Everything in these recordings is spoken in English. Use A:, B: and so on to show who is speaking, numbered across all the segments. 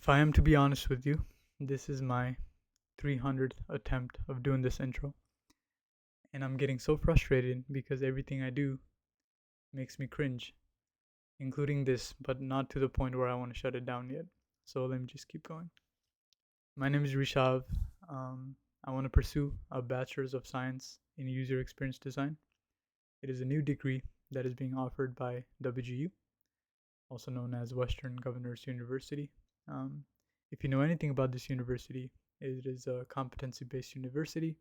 A: If I am to be honest with you, this is my 300th attempt of doing this intro, and I'm getting so frustrated because everything I do makes me cringe, including this, but not to the point where I want to shut it down yet. So let me just keep going. My name is Rishav. I want to pursue a Bachelors of Science in User Experience Design. It is a new degree that is being offered by WGU, also known as Western Governors University. Um, if you know anything about this university, it is a competency based university,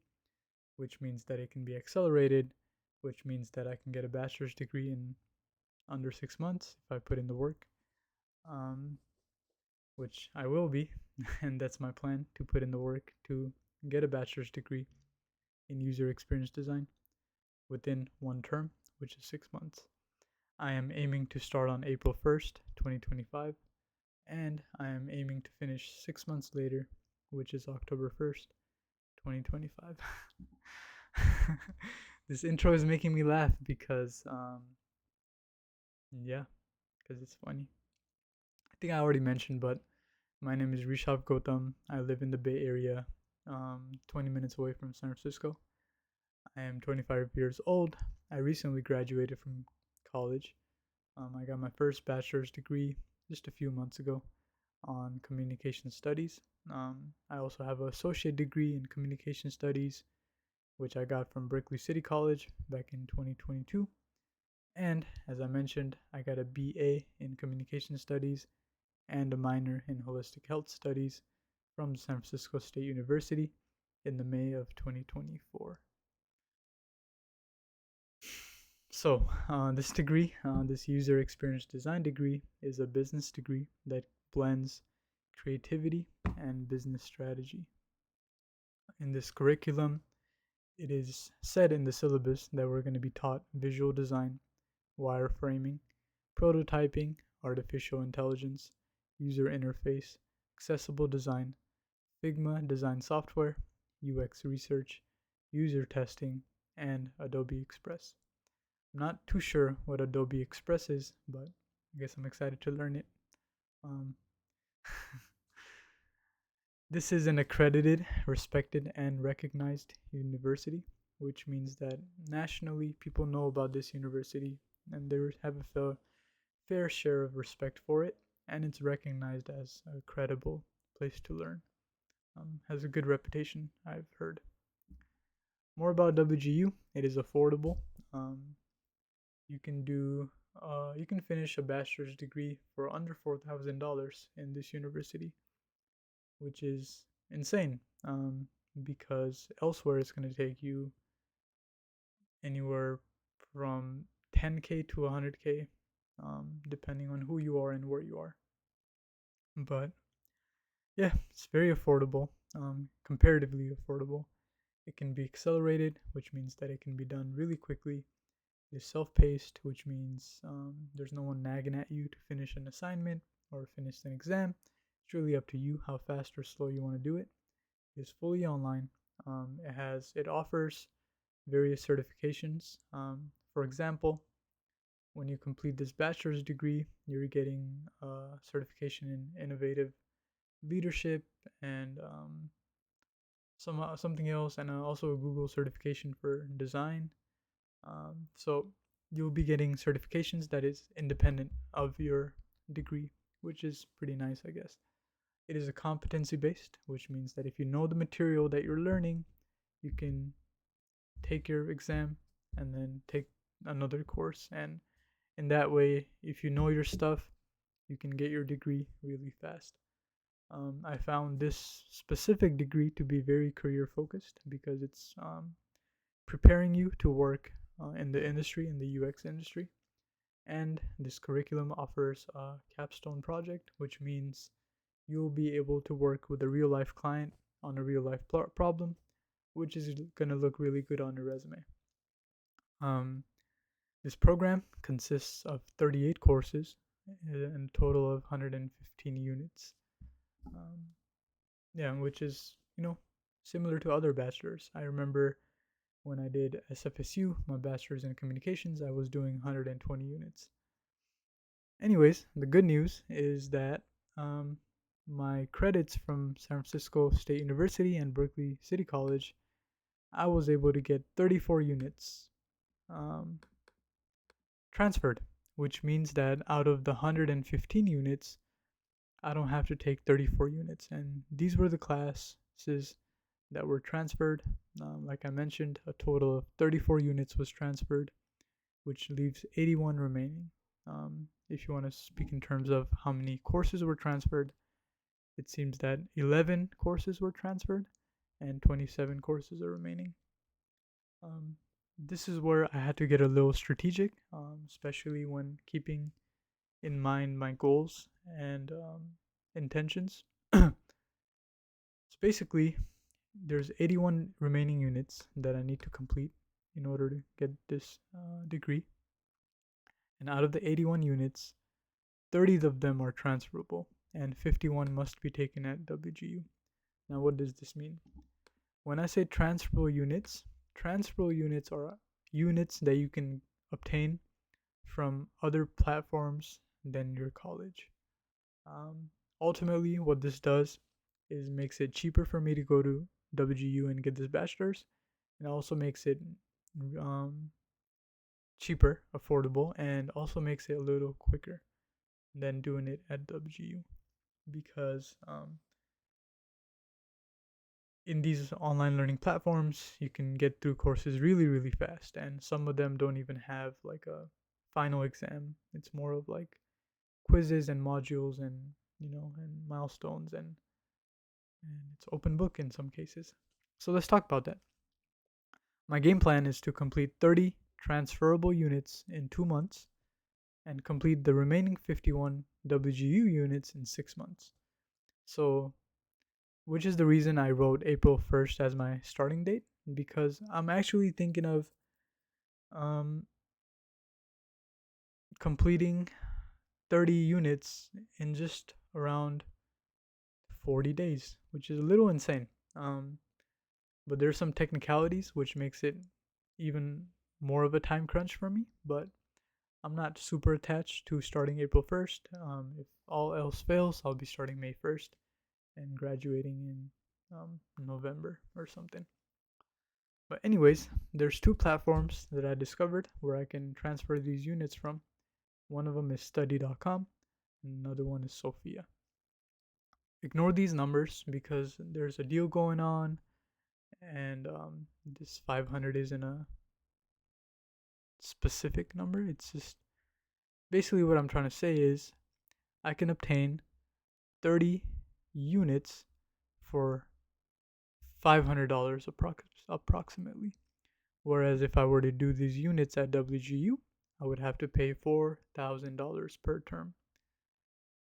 A: which means that it can be accelerated, which means that I can get a bachelor's degree in under 6 months if I put in the work, um, which I will be, and that's my plan to put in the work to get a bachelor's degree in user experience design within one term, which is 6 months. I am aiming to start on April 1st, 2025, and I am aiming to finish 6 months later, which is October 1st, 2025. This intro is making me laugh because, yeah, because it's funny. I think I already mentioned, but my name is Rishabh Gautam. I live in the Bay Area, 20 minutes away from San Francisco. I am 25 years old. I recently graduated from college. I got my first bachelor's degree just a few months ago on communication studies. I also have an associate degree in communication studies, which I got from Berkeley City College back in 2022. And as I mentioned, I got a BA in communication studies and a minor in holistic health studies from San Francisco State University in the May of 2024. So, this degree, this user experience design degree, is a business degree that blends creativity and business strategy. In this curriculum, it is said in the syllabus that we're going to be taught visual design, wireframing, prototyping, artificial intelligence, user interface, accessible design, Figma design software, UX research, user testing, and Adobe Express. I'm not too sure what Adobe Express is, but I guess I'm excited to learn it. Um, this is an accredited, respected, and recognized university, which means that nationally people know about this university and they have a fair share of respect for it, and it's recognized as a credible place to learn. Has a good reputation, I've heard. More about WGU. It is affordable. Um, you can you can finish a bachelor's degree for under $4,000 in this university, which is insane. Because elsewhere it's going to take you anywhere from 10K to 100K, depending on who you are and where you are. But yeah, it's very affordable, comparatively affordable. It can be accelerated, which means that it can be done really quickly. It is self-paced, which means there's no one nagging at you to finish an assignment or finish an exam. It's really up to you how fast or slow you want to do it. It is fully online. It offers various certifications. For example, when you complete this bachelor's degree, you're getting a certification in innovative leadership and something else, and also a Google certification for design. So you'll be getting certifications that is independent of your degree, which is pretty nice, I guess. It is a competency based, which means that if you know the material that you're learning, you can take your exam and then take another course. And in that way, if you know your stuff, you can get your degree really fast. I found this specific degree to be very career focused because it's preparing you to work in the industry, in the UX industry. And this curriculum offers a capstone project, which means you'll be able to work with a real life client on a real life problem, which is going to look really good on your resume. Um, this program consists of 38 courses and a total of 115 units. Yeah, which is, similar to other bachelors. I remember when I did SFSU, my bachelor's in communications, I was doing 120 units. Anyways, the good news is that my credits from San Francisco State University and Berkeley City College, I was able to get 34 units um, transferred, which means that out of the 115 units, I don't have to take 34 units. And these were the classes that were transferred. Like I mentioned, a total of 34 units was transferred, which leaves 81 remaining. If you want to speak in terms of how many courses were transferred, it seems that 11 courses were transferred and 27 courses are remaining. Um, this is where I had to get a little strategic, especially when keeping in mind my goals and intentions. So basically, there's 81 remaining units that I need to complete in order to get this degree. And out of the 81 units, 30 of them are transferable, and 51 must be taken at WGU. Now, what does this mean? When I say transferable units are units that you can obtain from other platforms than your college. Um, Ultimately, what this does is makes it cheaper for me to go to WGU and get this bachelor's, and also makes it um, cheaper, affordable, and also makes it a little quicker than doing it at WGU because in these online learning platforms, you can get through courses really, really fast, and some of them don't even have like a final exam. It's more of like quizzes and modules and and milestones and it's open book in some cases. So let's talk about that. My game plan is to complete 30 transferable units in 2 months and complete the remaining 51 WGU units in 6 months. So, which is the reason I wrote April 1st as my starting date, because I'm actually thinking of um, completing 30 units in just around 40 days, which is a little insane. But there's some technicalities which makes it even more of a time crunch for me, but I'm not super attached to starting April 1st. If all else fails, I'll be starting May 1st and graduating in November or something. But anyways, there's two platforms that I discovered where I can transfer these units from. One of them is study.com and another one is Sophia. Ignore these numbers because there's a deal going on and this 500 isn't a specific number. It's just basically what I'm trying to say is I can obtain 30 units for $500 approximately. Whereas if I were to do these units at WGU, I would have to pay $4,000 per term.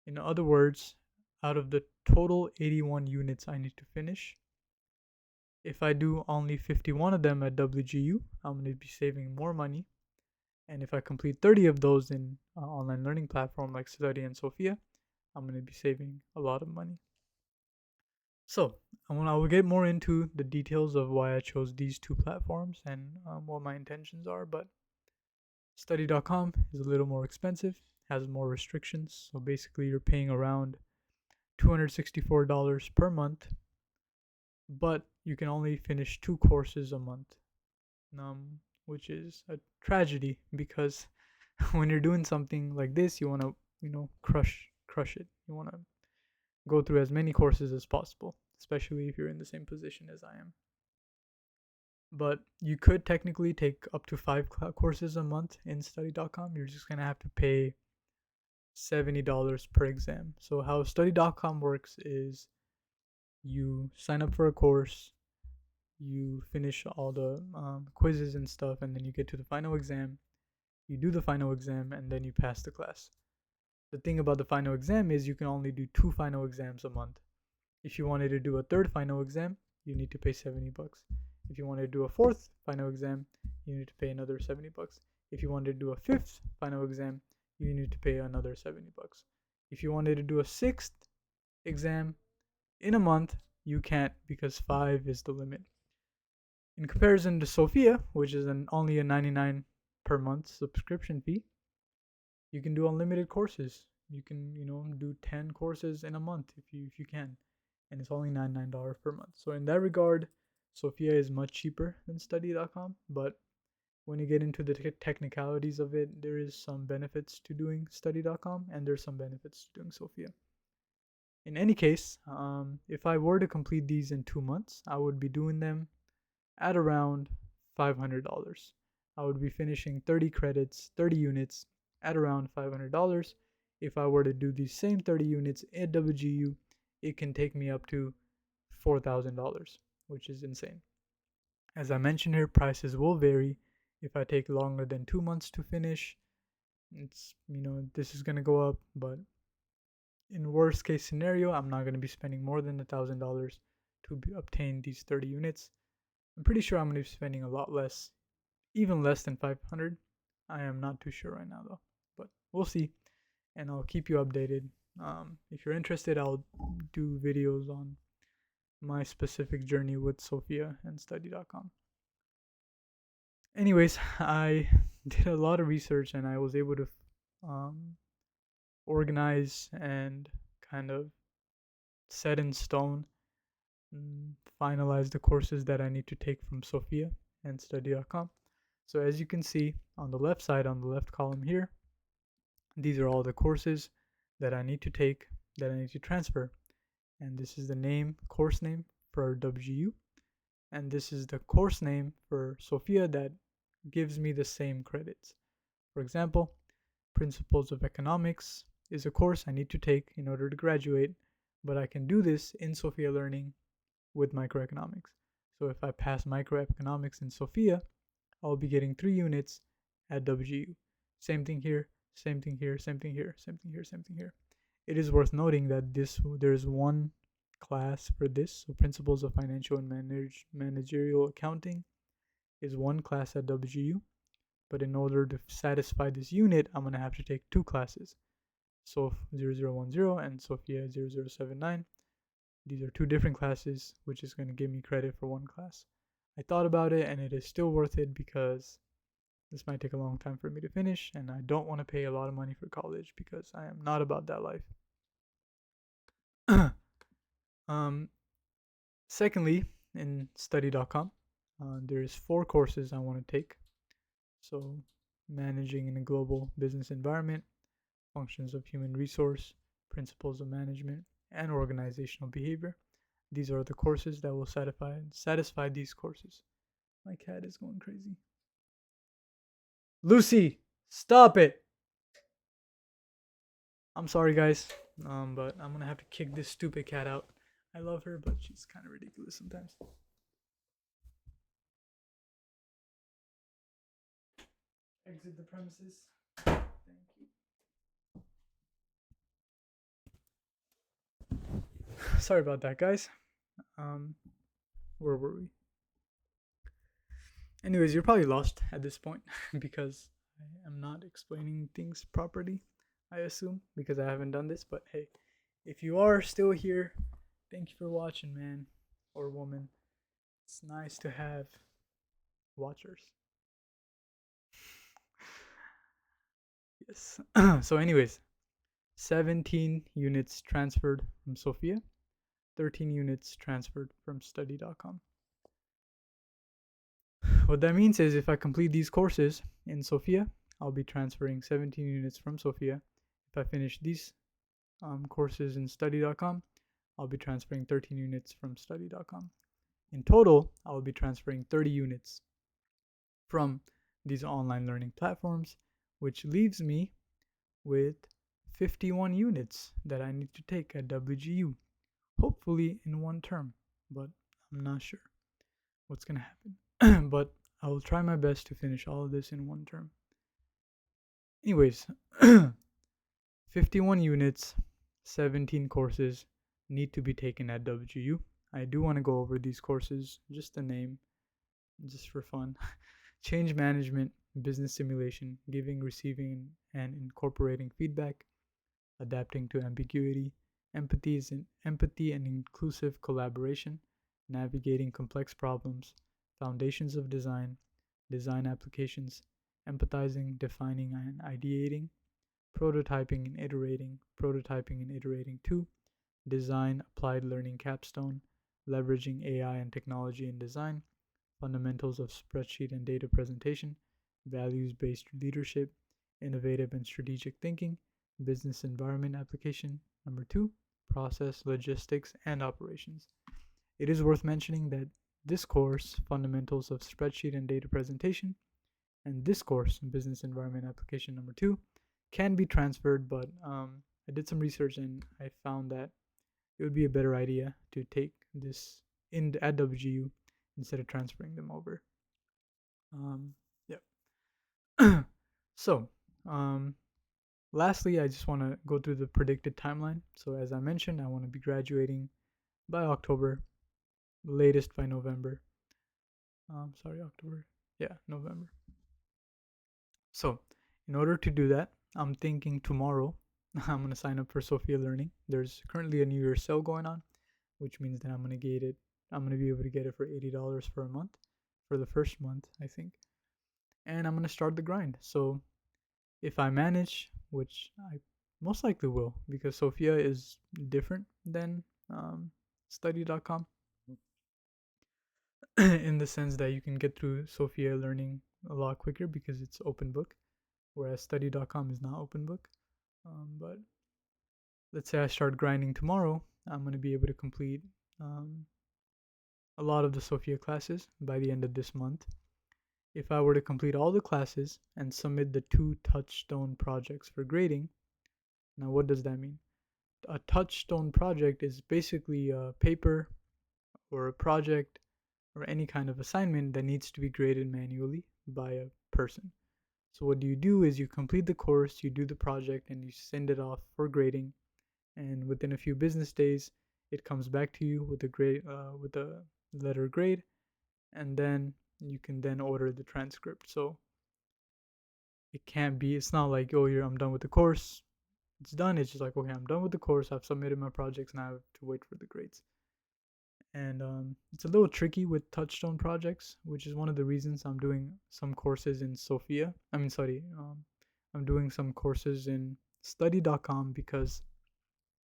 A: In other words, out of the total 81 units I need to finish, if I do only 51 of them at WGU, I'm going to be saving more money. And if I complete 30 of those in an online learning platform like Study and Sophia, I'm going to be saving a lot of money. So, I will get more into the details of why I chose these two platforms and what my intentions are, but study.com is a little more expensive, has more restrictions. So basically, you're paying around $264 per month, but you can only finish 2 courses a month, which is a tragedy because when you're doing something like this, you want to, crush it. You want to go through as many courses as possible, especially if you're in the same position as I am. But you could technically take up to 5 courses a month in study.com. You're just going to have to pay $70 per exam. So how study.com works is you sign up for a course, you finish all the quizzes and stuff, and then you get to the final exam. You do the final exam, and then you pass the class. The thing about the final exam is you can only do 2 final exams a month. If you wanted to do a third final exam, you need to pay $70. If you wanted to do a fourth final exam, you need to pay another $70. If you wanted to do a fifth final exam, you need to pay another $70. If you wanted to do a sixth exam in a month, you can't because 5 is the limit. In comparison to Sophia, which is only a $99 per month subscription fee, you can do unlimited courses. You can, do 10 courses in a month if you can. And it's only $99 per month. So in that regard, Sophia is much cheaper than study.com, but when you get into the technicalities of it, there is some benefits to doing study.com and there's some benefits to doing Sophia. In any case, if I were to complete these in 2 months, I would be doing them at around $500. I would be finishing 30 credits, 30 units at around $500. If I were to do these same 30 units at WGU, it can take me up to $4,000, which is insane. As I mentioned here, prices will vary. If I take longer than 2 months to finish, it's, this is going to go up, but in worst case scenario, I'm not going to be spending more than $1,000 to obtain these 30 units. I'm pretty sure I'm going to be spending a lot less, even less than 500. I am not too sure right now though, but we'll see, and I'll keep you updated. If you're interested, I'll do videos on my specific journey with Sophia and study.com. Anyways, I did a lot of research and I was able to organize and kind of set in stone, finalize the courses that I need to take from Sophia and study.com. So as you can see on the left side, on the left column here, these are all the courses that I need to take, that I need to transfer. And this is the course name for WGU. And this is the course name for Sophia that gives me the same credits. For example, Principles of Economics is a course I need to take in order to graduate, but I can do this in Sophia Learning with microeconomics. So if I pass microeconomics in Sophia, I'll be getting 3 units at WGU. Same thing here, same thing here, same thing here, same thing here, same thing here. It is worth noting that there's one class for this. So Principles of Financial and Managerial Accounting is one class at WGU. But in order to satisfy this unit, I'm going to have to take 2 classes. Soph 0010 and Sophia 0079. These are 2 different classes, which is going to give me credit for 1 class. I thought about it and it is still worth it because this might take a long time for me to finish and I don't want to pay a lot of money for college because I am not about that life. Secondly, in study.com, there's 4 courses I want to take. So, managing in a global business environment, functions of human resource, principles of management, and organizational behavior. These are the courses that will satisfy these courses. My cat is going crazy. Lucy, stop it! I'm sorry, guys, but I'm gonna have to kick this stupid cat out. I love her, but she's kind of ridiculous sometimes. Exit the premises. Thank you. Sorry about that, guys. Where were we? Anyways, you're probably lost at this point because I am not explaining things properly, I assume, because I haven't done this. But hey, if you are still here, thank you for watching, man or woman. It's nice to have watchers. Yes. So anyways, 17 units transferred from Sophia, 13 units transferred from study.com. What that means is if I complete these courses in Sophia, I'll be transferring 17 units from Sophia. If I finish these courses in study.com, I'll be transferring 13 units from study.com. In total, I'll be transferring 30 units from these online learning platforms, which leaves me with 51 units that I need to take at WGU, hopefully in 1 term, but I'm not sure what's going to happen. But I will try my best to finish all of this in 1 term. Anyways, 51 units, 17 courses need to be taken at WGU. I do want to go over these courses, just the name, just for fun. Change management, business simulation, giving, receiving, and incorporating feedback, adapting to ambiguity, empathy and inclusive collaboration, navigating complex problems, foundations of design, design applications, empathizing, defining, and ideating, prototyping and iterating, prototyping and iterating 2, design applied learning capstone, leveraging AI and technology in design, fundamentals of spreadsheet and data presentation, values-based leadership, innovative and strategic thinking, business environment application. Number 2, process, logistics, and operations. It is worth mentioning that this course, fundamentals of spreadsheet and data presentation, and this course, business environment application number 2, can be transferred, but I did some research and I found that it would be a better idea to take this at WGU instead of transferring them over. Yeah. So, lastly, I just want to go through the predicted timeline. So, as I mentioned, I want to be graduating by October, latest by November. October. Yeah, November. So, in order to do that, I'm thinking tomorrow I'm going to sign up for Sophia Learning. There's currently a New Year's sale going on, which means that I'm going to get it. I'm going to be able to get it for $80 for a month, for the first month, I think. And I'm going to start the grind. So, if I manage, which I most likely will, because Sophia is different than study.com in the sense that you can get through Sophia Learning a lot quicker because it's open book, whereas study.com is not open book. But let's say I start grinding tomorrow, I'm going to be able to complete a lot of the Sophia classes by the end of this month. If I were to complete all the classes and submit the 2 touchstone projects for grading, now what does that mean? A touchstone project is basically a paper or a project or any kind of assignment that needs to be graded manually by a person. So what you do is you complete the course, you do the project, and you send it off for grading. And within a few business days, it comes back to you with a grade, with a letter grade, and then you can then order the transcript. So it's not like, oh, I'm done with the course, it's done. It's just like, okay, I'm done with the course, I've submitted my projects, now I have to wait for the grades. And it's a little tricky with touchstone projects, which is one of the reasons I'm doing some courses in Sophia. I'm doing some courses in study.com because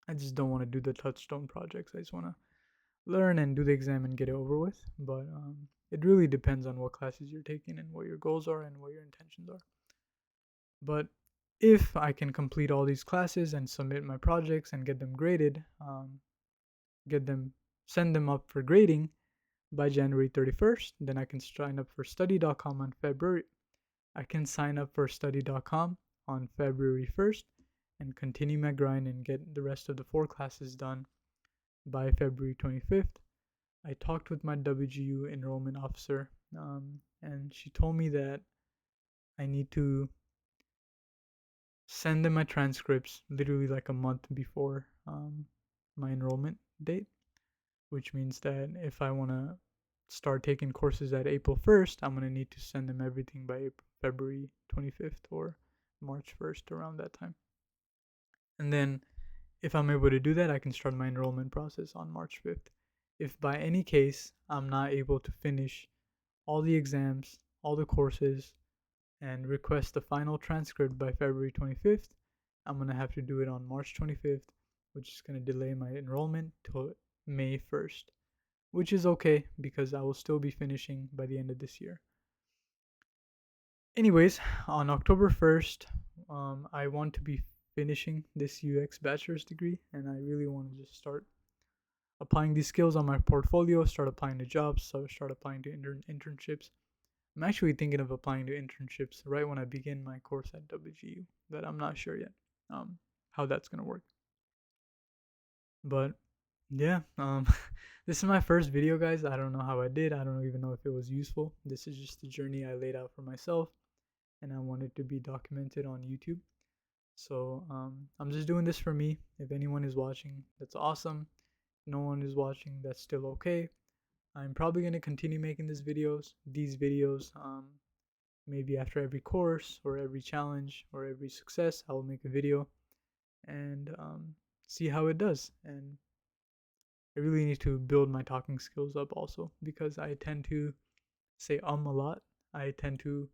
A: I just don't want to do the touchstone projects. I just want to learn and do the exam and get it over with. But it really depends on what classes you're taking and what your goals are and what your intentions are. But if I can complete all these classes and submit my projects and get them graded, send them up for grading by January 31st, then I can sign up for study.com on February. I can sign up for study.com on February 1st and continue my grind and get the rest of the 4 classes done by February 25th. I talked with my WGU enrollment officer, and she told me that I need to send them my transcripts literally like a month before my enrollment date, which means that if I want to start taking courses at April 1st, I'm going to need to send them everything by February 25th or March 1st, around that time. And then if I'm able to do that, I can start my enrollment process on March 5th. If by any case I'm not able to finish all the exams, all the courses, and request the final transcript by February 25th, I'm going to have to do it on March 25th, which is going to delay my enrollment till May 1st, which is okay because I will still be finishing by the end of this year. Anyways, on October 1st, I want to be finishing this UX bachelor's degree, and I really want to just start applying these skills on my portfolio, start applying to jobs, so start applying to internships. I'm actually thinking of applying to internships right when I begin my course at WGU, but I'm not sure yet how that's going to work. But yeah, this is my first video, guys. I don't know how I did. I don't even know if it was useful. This is just the journey I laid out for myself, and I wanted to be documented on YouTube. So I'm just doing this for me. If anyone is watching, that's awesome. No one is watching, that's still okay. I'm probably going to continue making these videos maybe after every course or every challenge or every success. I'll make a video and see how it does. And I really need to build my talking skills up also, because I tend to say a lot. I tend to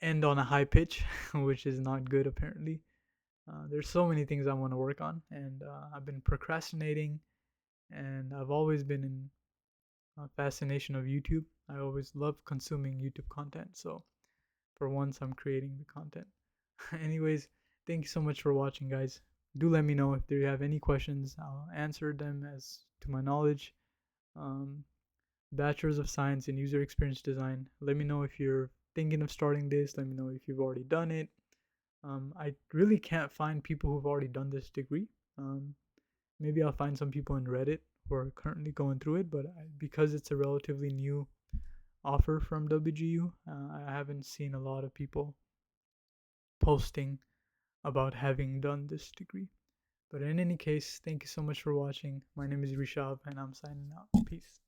A: end on a high pitch, which is not good apparently. There's so many things I want to work on, and I've been procrastinating, and I've always been in fascination of YouTube. I always love consuming YouTube content, so for once I'm creating the content. Anyways, thank you so much for watching, guys. Do let me know if you have any questions. I'll answer them as to my knowledge. Um, Bachelors of Science in User Experience Design. Let me know if you're thinking of starting this. Let me know if you've already done it. I really can't find people who've already done this degree. Maybe I'll find some people in Reddit who are currently going through it, but because it's a relatively new offer from WGU, I haven't seen a lot of people posting about having done this degree. But in any case, thank you so much for watching. My name is Rishabh, and I'm signing out. Peace.